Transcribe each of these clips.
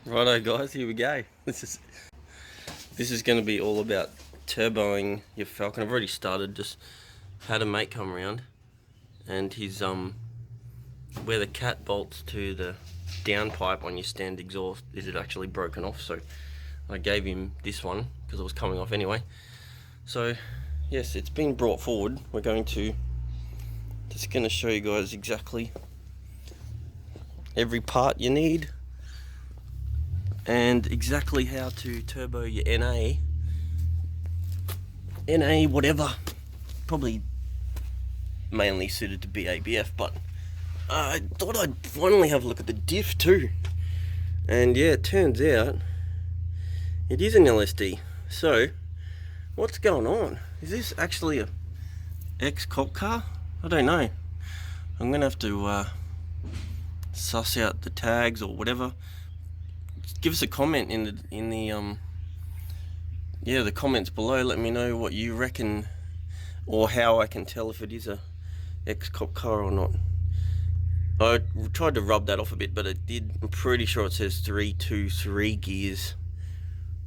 Righto guys, here we go. This is going to be all about turboing your Falcon. I've already started, just had a mate come around and his where the cat bolts to the downpipe on your stand exhaust is it actually broken off, so I gave him this one because it was coming off anyway. So yes, it's been brought forward. We're going to show you guys exactly every part you need and exactly how to turbo your NA whatever, probably mainly suited to BABF, but I thought I'd finally have a look at the diff too, and yeah, it turns out it is an LSD. So what's going on? Is this actually a ex-cop car? I don't know. I'm gonna have to suss out the tags or whatever. Give us a comment in the comments below. Let me know what you reckon or how I can tell if it is a ex-cop car or not. I tried to rub that off a bit, but it did. I'm pretty sure it says 323 gears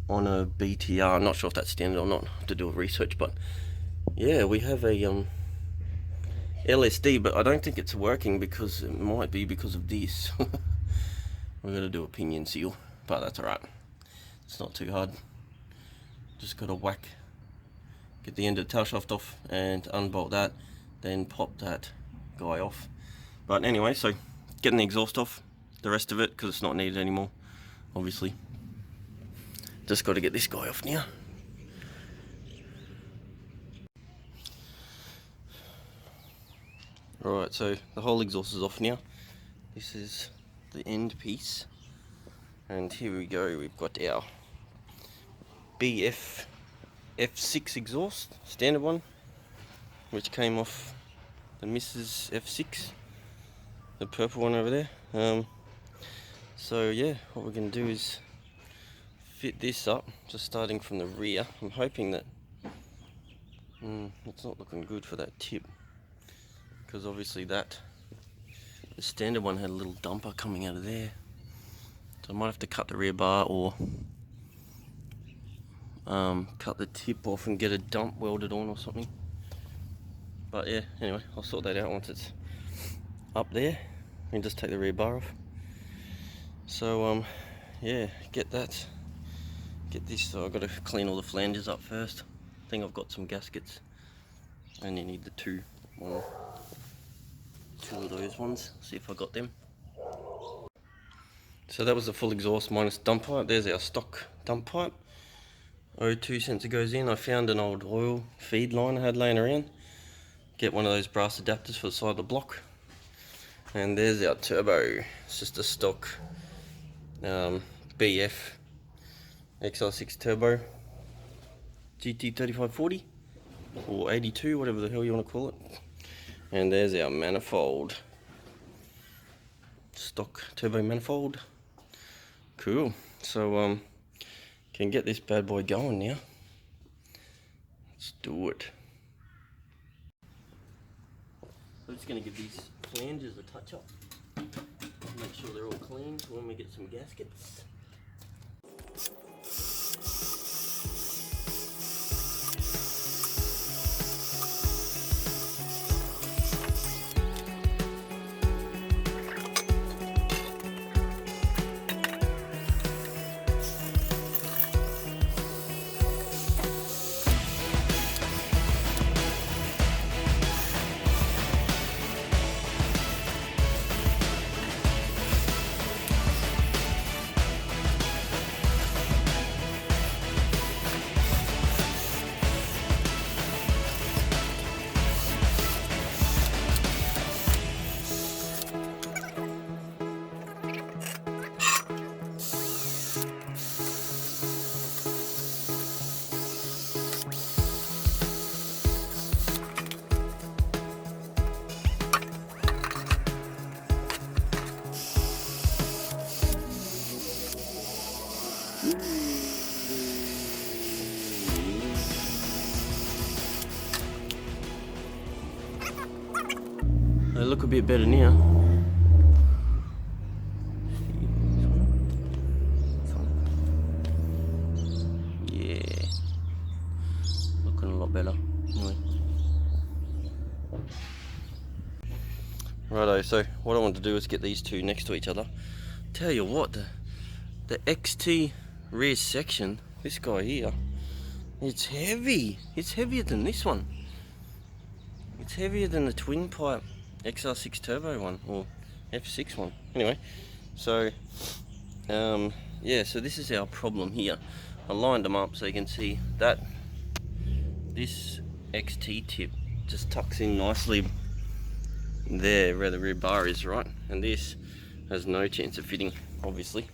on a BTR. I'm not sure if that's standard or not. I have to do a research, but yeah, we have a LSD, but I don't think it's working because it might be because of this. We're gonna do a pinion seal, but that's alright. It's not too hard. Just gotta get the end of the tail shaft off and unbolt that, then pop that guy off. But anyway, so getting the exhaust off, the rest of it, because it's not needed anymore, obviously. Just got to get this guy off now. Alright, so the whole exhaust is off now. This is the end piece. And here we go, we've got our BF F6 exhaust, standard one, which came off the Mrs. F6, the purple one over there. So yeah, what we're going to do is fit this up, just starting from the rear. I'm hoping that it's not looking good for that tip, because obviously the standard one had a little dumper coming out of there. So I might have to cut the rear bar or cut the tip off and get a dump welded on or something. But yeah, anyway, I'll sort that out once it's up there and just take the rear bar off. So yeah, get this. So I've got to clean all the flanges up first. I think I've got some gaskets and you need the two of those ones. See if I got them. So that was the full exhaust minus dump pipe. There's our stock dump pipe. 02 sensor goes in. I found an old oil feed line I had laying around. Get one of those brass adapters for the side of the block. And there's our turbo. It's just a stock BF XR6 turbo GT3540 or 82, whatever the hell you want to call it. And there's our manifold, stock turbo manifold. Cool. So can get this bad boy going now. Let's do it. I'm just going to give these flanges a touch up. Make sure they're all clean for when we get some gaskets. They look a bit better now. better. Anyway. Righto, so what I want to do is get these two next to each other. Tell you what, the XT rear section, this guy here, it's heavy. It's heavier than this one. It's heavier than the twin pipe XR6 turbo one, or F6 one. Anyway, so yeah, so this is our problem here. I lined them up so you can see that this XT tip just tucks in nicely there where the rear bar is, right? And this has no chance of fitting, obviously,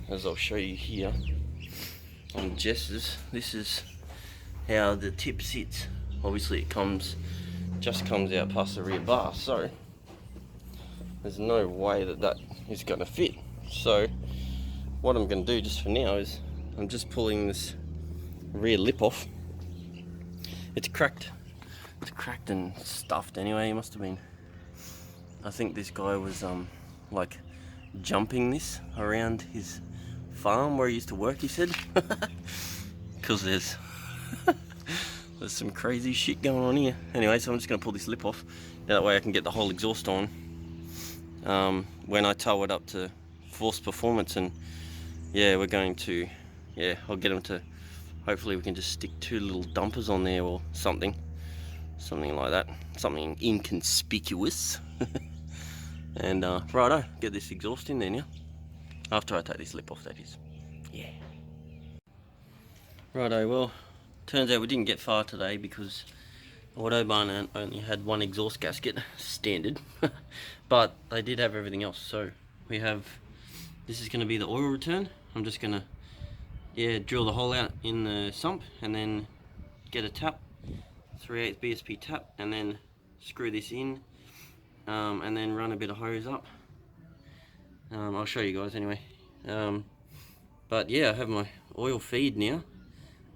as I'll show you here on Jess's. This is how the tip sits. Obviously it just comes out past the rear bar, so there's no way that that is going to fit. So what I'm going to do just for now is I'm just pulling this rear lip off. It's cracked and stuffed anyway. It must have been, I think this guy was like jumping this around his farm where he used to work, he said. Because there's some crazy shit going on here. Anyway, so I'm just going to pull this lip off. That way I can get the whole exhaust on when I tow it up to Force Performance. And yeah, we're going to, yeah, I'll get them to, hopefully we can just stick two little dumpers on there or something like that, something inconspicuous. And righto, get this exhaust in there now, after I take this lip off, that is. Yeah. Righto, well, turns out we didn't get far today because Autobahn only had one exhaust gasket, standard, but they did have everything else. So we have, this is going to be the oil return. I'm just going to, yeah, drill the hole out in the sump and then get a tap, 3/8 BSP tap, and then screw this in, and then run a bit of hose up. I'll show you guys anyway. But yeah, I have my oil feed now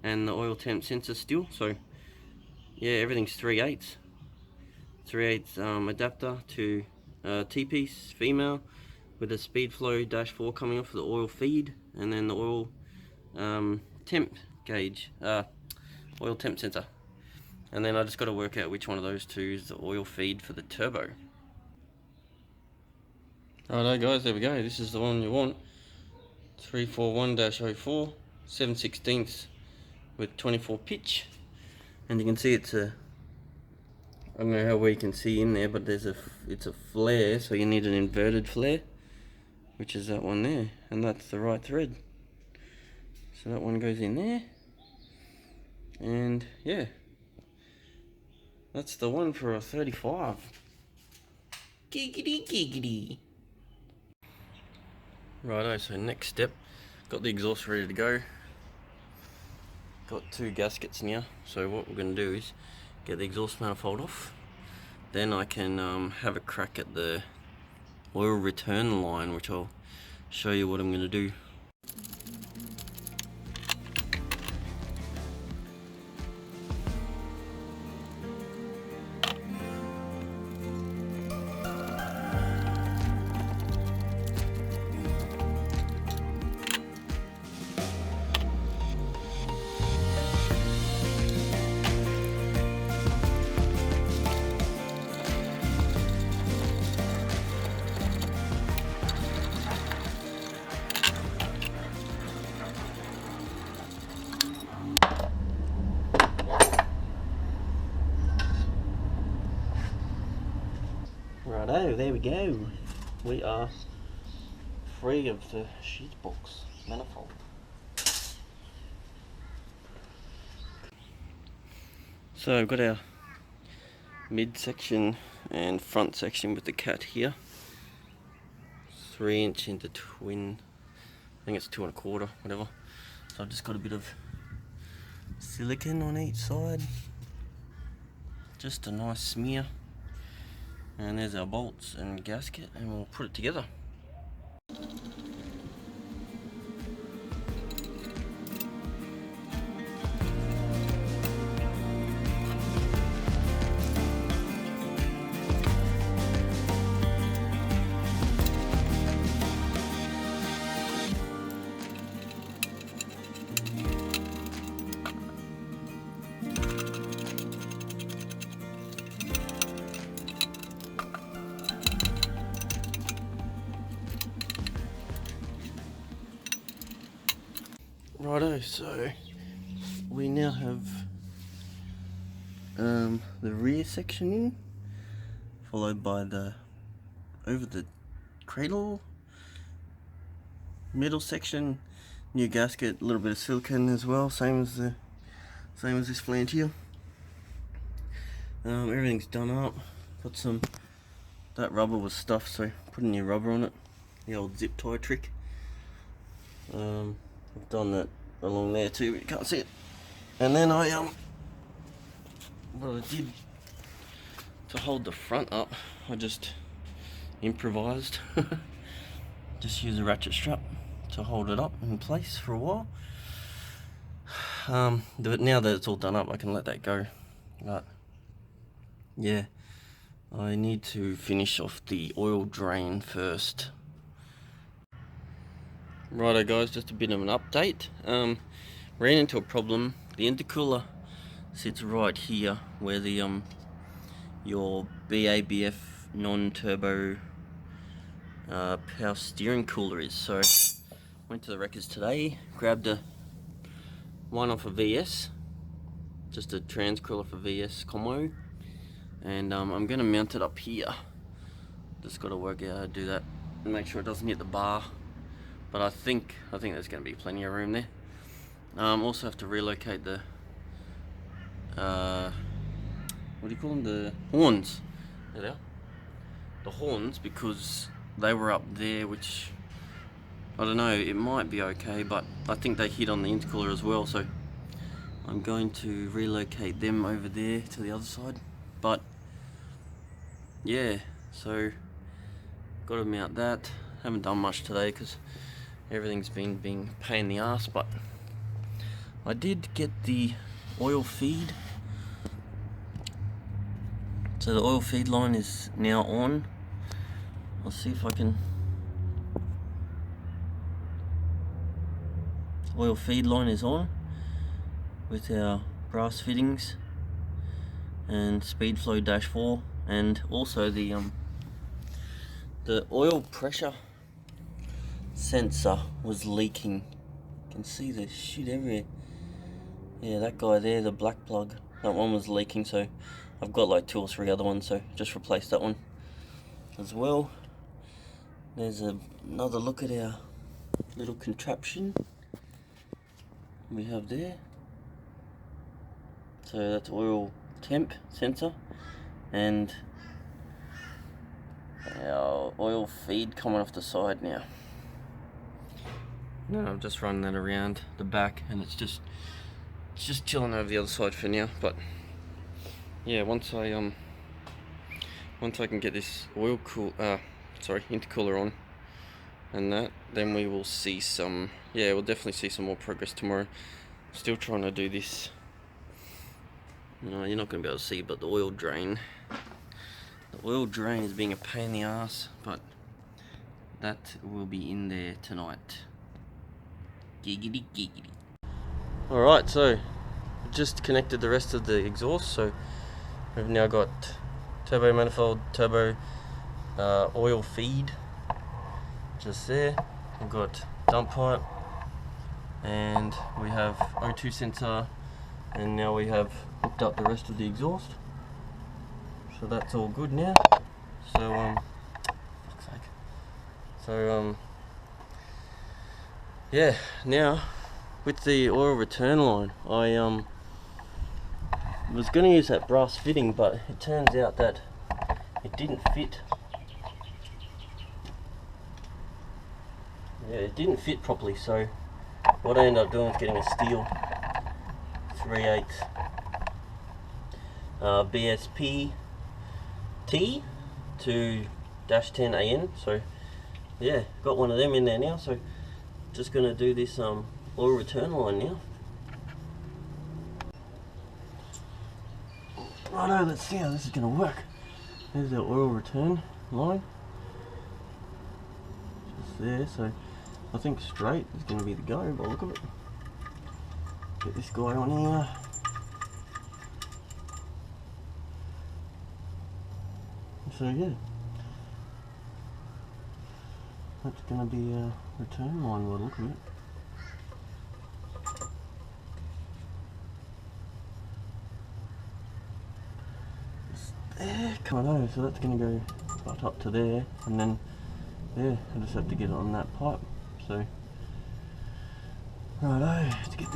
and the oil temp sensor still. So yeah, everything's 3/8 adapter to T-piece female with a Speedflow -4 coming off the oil feed, and then the oil temp gauge, oil temp sensor. And then I just got to work out which one of those two is the oil feed for the turbo. Righto guys, there we go. This is the one you want. 341-04, 7/16 with 24 pitch. And you can see it's a, I don't know how well you can see in there, but there's it's a flare, so you need an inverted flare, which is that one there, and that's the right thread. So that one goes in there, and yeah, that's the one for a 35. Giggity giggity. Righto, so next step, got the exhaust ready to go. Got two gaskets now, so what we're going to do is get the exhaust manifold off. Then I can have a crack at the oil return line, which I'll show you what I'm going to do. Righto, there we go. We are free of the sheet box manifold. So I've got our mid section and front section with the cat here. 3" into twin, I think it's 2 1/4, whatever. So I've just got a bit of silicone on each side. Just a nice smear. And there's our bolts and gasket, and we'll put it together. Righto, so we now have the rear section in, followed by the over the cradle, middle section, new gasket, a little bit of silicone as well, same as this flange here. Everything's done up. Got some, that rubber was stuffed, so put a new rubber on it, the old zip tie trick. I've done that along there too, but you can't see it. And then what I did to hold the front up, I just improvised. Just use a ratchet strap to hold it up in place for a while. But now that it's all done up, I can let that go. But yeah, I need to finish off the oil drain first. Righto guys, just a bit of an update. Ran into a problem. The intercooler sits right here where the your BABF non-turbo power steering cooler is. So went to the wreckers today, grabbed one off a VS, just a trans cooler for VS combo, and I'm gonna mount it up here. Just got to work out how to do that and make sure it doesn't hit the bar. But I think there's going to be plenty of room there. Also have to relocate the what do you call them? The horns. There they are. The horns, because they were up there, which I don't know. It might be okay, but I think they hit on the intercooler as well. So I'm going to relocate them over there to the other side. But yeah, so got to mount that. Haven't done much today because everything's been being a pain in the ass, but I did get the oil feed. So the oil feed line is now on. I'll see if I can. Oil feed line is on with our brass fittings and speed flow -4, and also the oil pressure sensor was leaking. You can see the shit everywhere. Yeah, that guy there, the black plug, that one was leaking, so I've got like 2 or 3 other ones, so just replace that one as well. There's another look at our little contraption we have there. So that's oil temp sensor and our oil feed coming off the side now. No, I'm just running that around the back, and it's just chilling over the other side for now. But yeah, once I can get this intercooler on and that, then we will see some. Yeah, we'll definitely see some more progress tomorrow. Still trying to do this. No, you're not going to be able to see, but the oil drain. The oil drain is being a pain in the ass, but that will be in there tonight. Giggity giggity. Alright, so just connected the rest of the exhaust, so we've now got turbo manifold, turbo oil feed just there. We've got dump pipe, and we have O2 sensor, and now we have hooked up the rest of the exhaust. So that's all good now. So fuck's sake. So yeah, now with the oil return line, I was going to use that brass fitting, but it turns out that it didn't fit. Yeah, it didn't fit properly, so what I ended up doing was getting a steel 3/8 BSP T to -10 AN. So yeah, got one of them in there now, so just going to do this oil return line now. Righto, let's see how this is going to work. There's the oil return line. Just there, so I think straight is going to be the go by the look of it. Get this guy on here. So yeah, that's going to be a return line by the look of it. Righto, so that's going to go right up to there, and then yeah, I just have to get it on that pipe. So righto, to get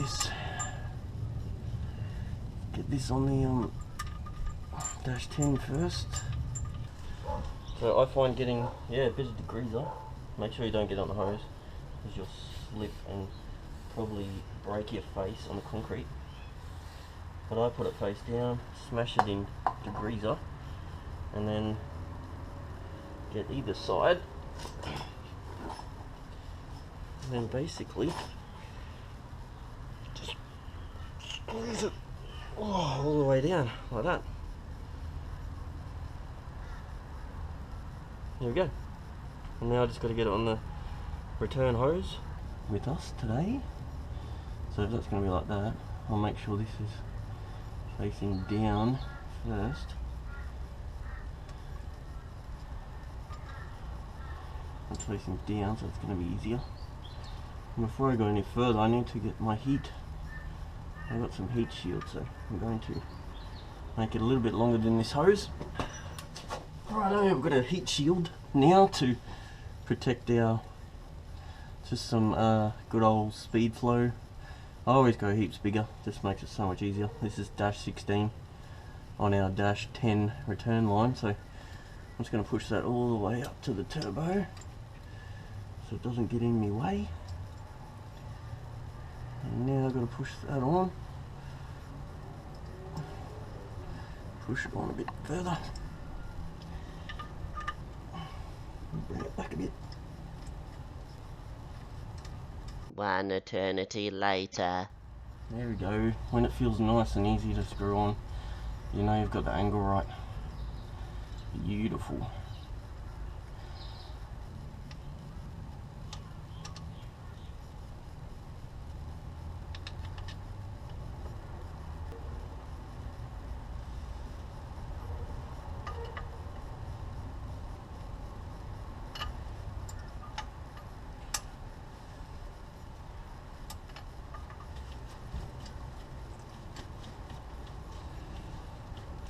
this on the dash 10 first. So I find getting a bit of degreaser. Make sure you don't get on the hose, because you'll slip and probably break your face on the concrete. But I put it face down, smash it in degreaser, and then get either side, and then basically just squeeze it all the way down like that. There we go. And now I just got to get it on the return hose with us today. So if that's going to be like that, I'll make sure this is facing down first. It's facing down, so it's going to be easier. And before I go any further, I need to get my heat. I've got some heat shield, so I'm going to make it a little bit longer than this hose. Righto, we've got a heat shield now to protect our some good old speed flow. I always go heaps bigger, just makes it so much easier. This is dash 16 on our dash 10 return line, so I'm just going to push that all the way up to the turbo so it doesn't get in my way. And now I've got to push that on. Push it on a bit further. Bring it back a bit. One eternity later. There we go. When it feels nice and easy to screw on, you know you've got the angle right. Beautiful.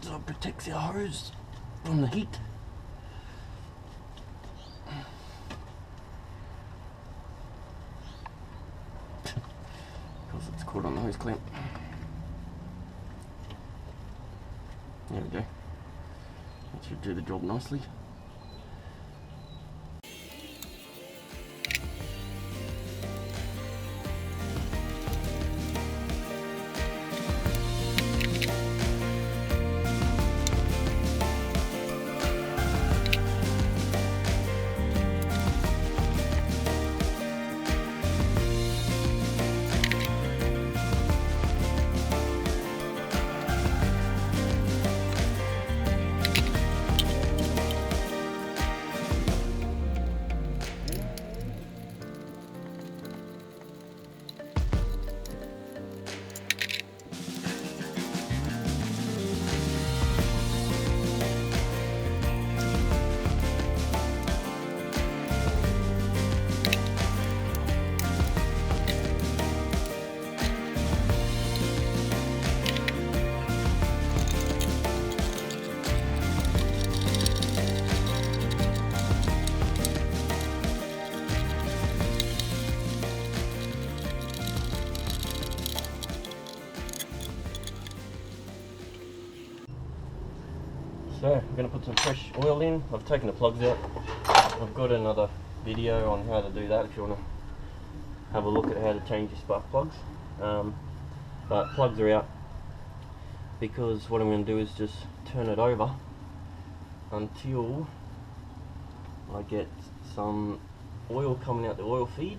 So it protects our hose from the heat. Because it's caught on the hose clamp. There we go. That should do the job nicely. So I'm going to put some fresh oil in. I've taken the plugs out. I've got another video on how to do that if you want to have a look at how to change your spark plugs. But plugs are out because what I'm going to do is just turn it over until I get some oil coming out the oil feed,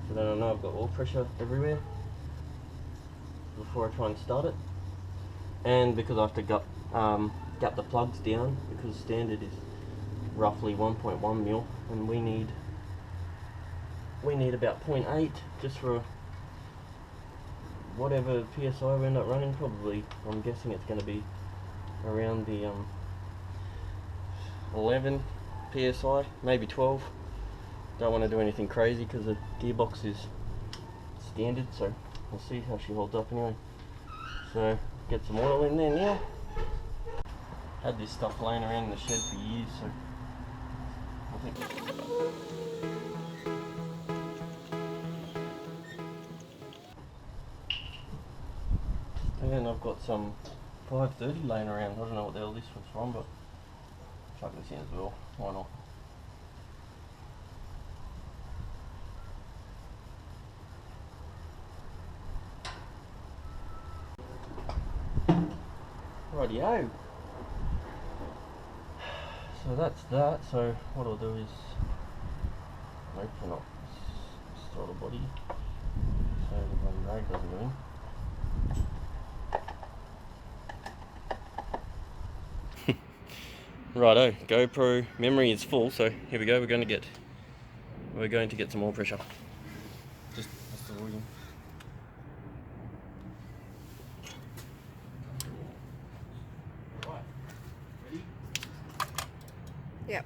so then I know I've got oil pressure everywhere before I try and start it. And because I have to gap the plugs down, because standard is roughly 1.1 mil and we need about 0.8 just for whatever PSI we end up running. Probably, I'm guessing it's going to be around the 11 PSI, maybe 12. Don't want to do anything crazy because the gearbox is standard, so we'll see how she holds up anyway. So get some oil in there now. had this stuff laying around in the shed for years, so I think. And I've got some 530 laying around. I don't know what the hell this one's from, but chuck this in as well. Why not? Rightio. So that's that. So what I'll do is open up this throttle body so the drag doesn't go in. Righto, GoPro memory is full, so here we go. We're going to get some more pressure. Just the volume. Right, ready? Yep.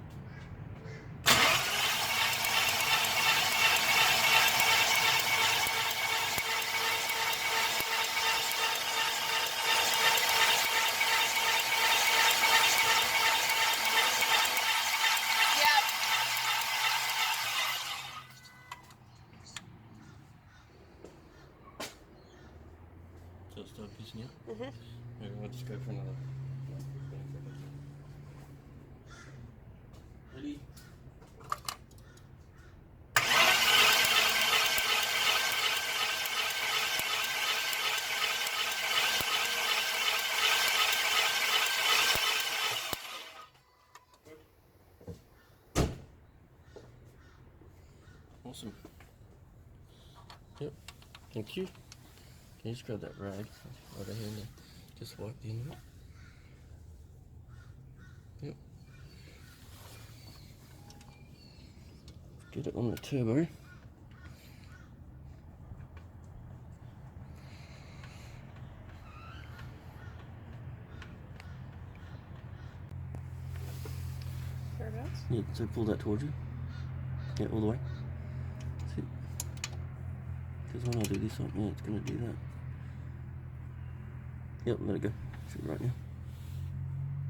So it started pissing out? Mhm. Yeah, I'll just go for another. Ready? Awesome. Yep. Thank you. Can you just grab that rag right ahead and just wipe the end of it? Yep. Get it on the turbo. Whereabouts? Yeah, so pull that towards you. Yeah, all the way. That's it. Because when I do this one, yeah, it's going to do that. Yep, let it go. Should be right now.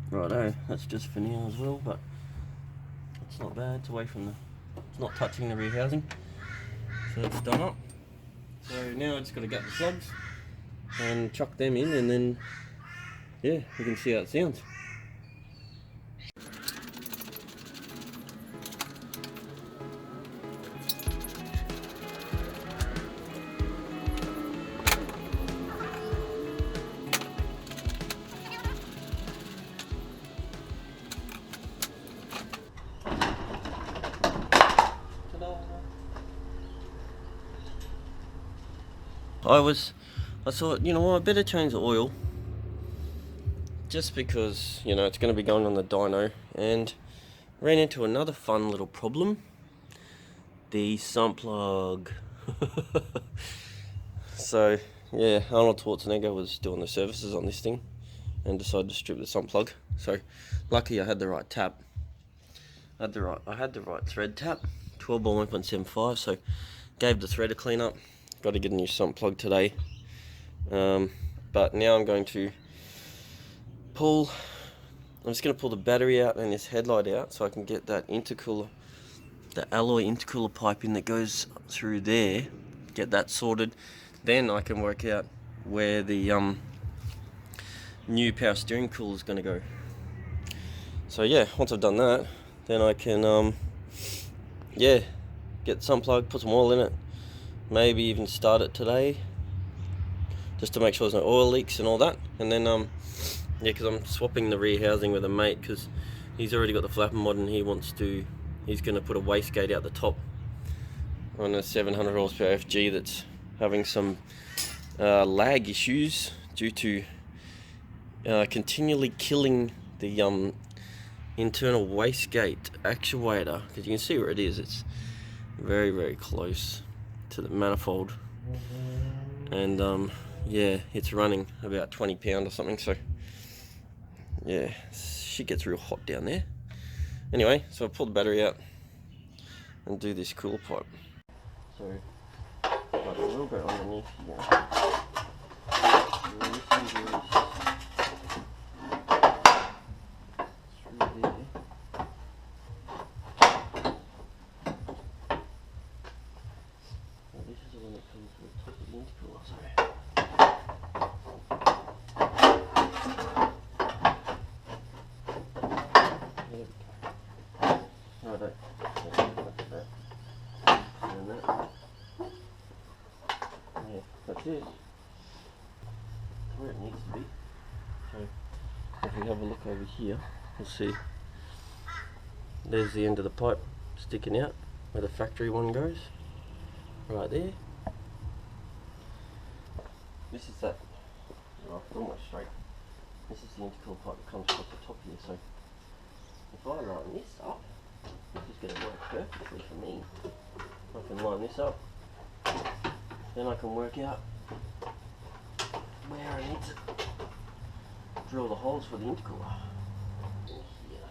Righto, that's just for now as well, but it's not bad. It's away from the, it's not touching the rear housing. So that's done up. So now I just got to gut the slugs and chuck them in, and then yeah, we can see how it sounds. I thought, you know what, I better change the oil, just because, you know, it's going to be going on the dyno, and ran into another fun little problem. The sump plug. So yeah, Arnold Schwarzenegger was doing the services on this thing and decided to strip the sump plug. So lucky I had the right tap. I had the right thread tap, 12 by 1.75, so gave the thread a clean up. Got to get a new sump plug today. But now I'm going to I'm just going to pull the battery out and this headlight out so I can get that intercooler, the alloy intercooler pipe in that goes through there, get that sorted. Then I can work out where the new power steering cooler is going to go. So yeah, once I've done that, then I can yeah, get the sump plug, put some oil in it, maybe even start it today, just to make sure there's no oil leaks and all that. And then yeah, because I'm swapping the rear housing with a mate, because he's already got the flapper mod and he's going to put a wastegate out the top on a 700 horsepower FG that's having some lag issues due to continually killing the internal wastegate actuator, because you can see where it is. It's very, very close to the manifold, and yeah, it's running about 20 pound or something, so yeah, shit gets real hot down there. Anyway, so I'll pull the battery out and do this cooler pipe. So like a little bit underneath here. intercooler, sorry. There we go. Righto. And that. Yeah, that's it. Where it needs to be. So if we have a look over here, we'll see there's the end of the pipe sticking out where the factory one goes. Right there. This is that, well, almost straight. This is the intercooler pipe that comes across the top here, so if I line this up, this is going to work perfectly for me. I can line this up, then I can work out where I need to drill the holes for the intercooler. Here.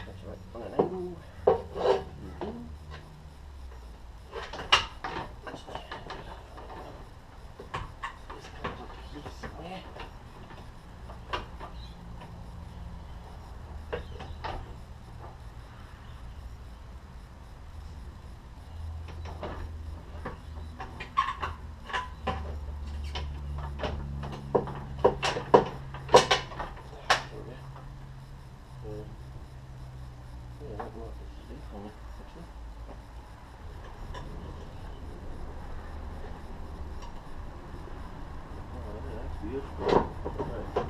That's right, on an angle. This comes up here somewhere. Yeah, that might be for me, actually. Oh, yeah, that's beautiful. Right.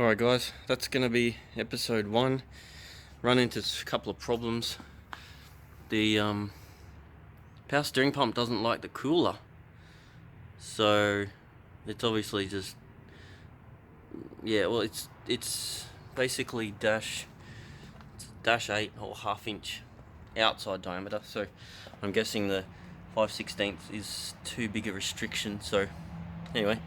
Alright guys, that's going to be episode 1. Run into a couple of problems. The power steering pump doesn't like the cooler, so it's obviously just, yeah, well it's basically dash 8 or ½ inch outside diameter, so I'm guessing the 5/16 is too big a restriction. So anyway,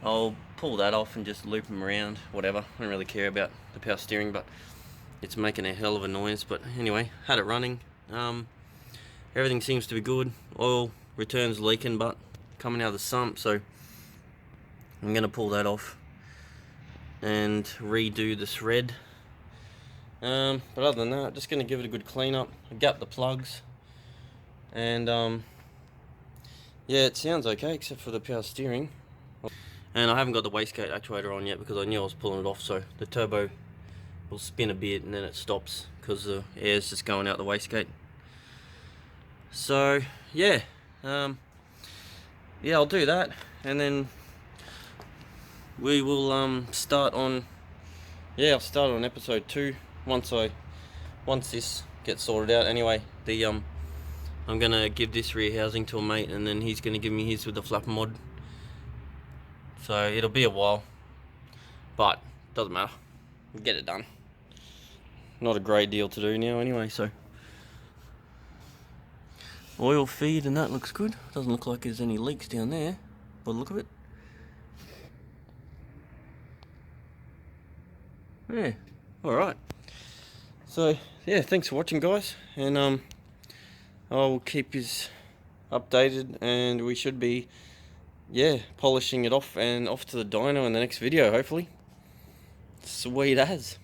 I'll pull that off and just loop them around, whatever. I don't really care about the power steering, but it's making a hell of a noise. But anyway, had it running. Everything seems to be good. Oil return's leaking, but coming out of the sump, so I'm gonna pull that off and redo the thread. But other than that, just gonna give it a good clean up, gap the plugs, and yeah, it sounds okay except for the power steering. And I haven't got the wastegate actuator on yet because I knew I was pulling it off, so the turbo will spin a bit and then it stops because the air's just going out the wastegate. So yeah, yeah, I'll do that, and then we will start on, yeah, I'll start on episode 2 once this gets sorted out. Anyway, the I'm gonna give this rear housing to a mate, and then he's gonna give me his with the flapper mod. So it'll be a while, but doesn't matter. We'll get it done. Not a great deal to do now anyway, so. Oil feed and that looks good. Doesn't look like there's any leaks down there by the look of it. Yeah, alright. So yeah, thanks for watching guys, and I'll keep you updated, and we should be, yeah, polishing it off and off to the dyno in the next video, hopefully. Sweet as.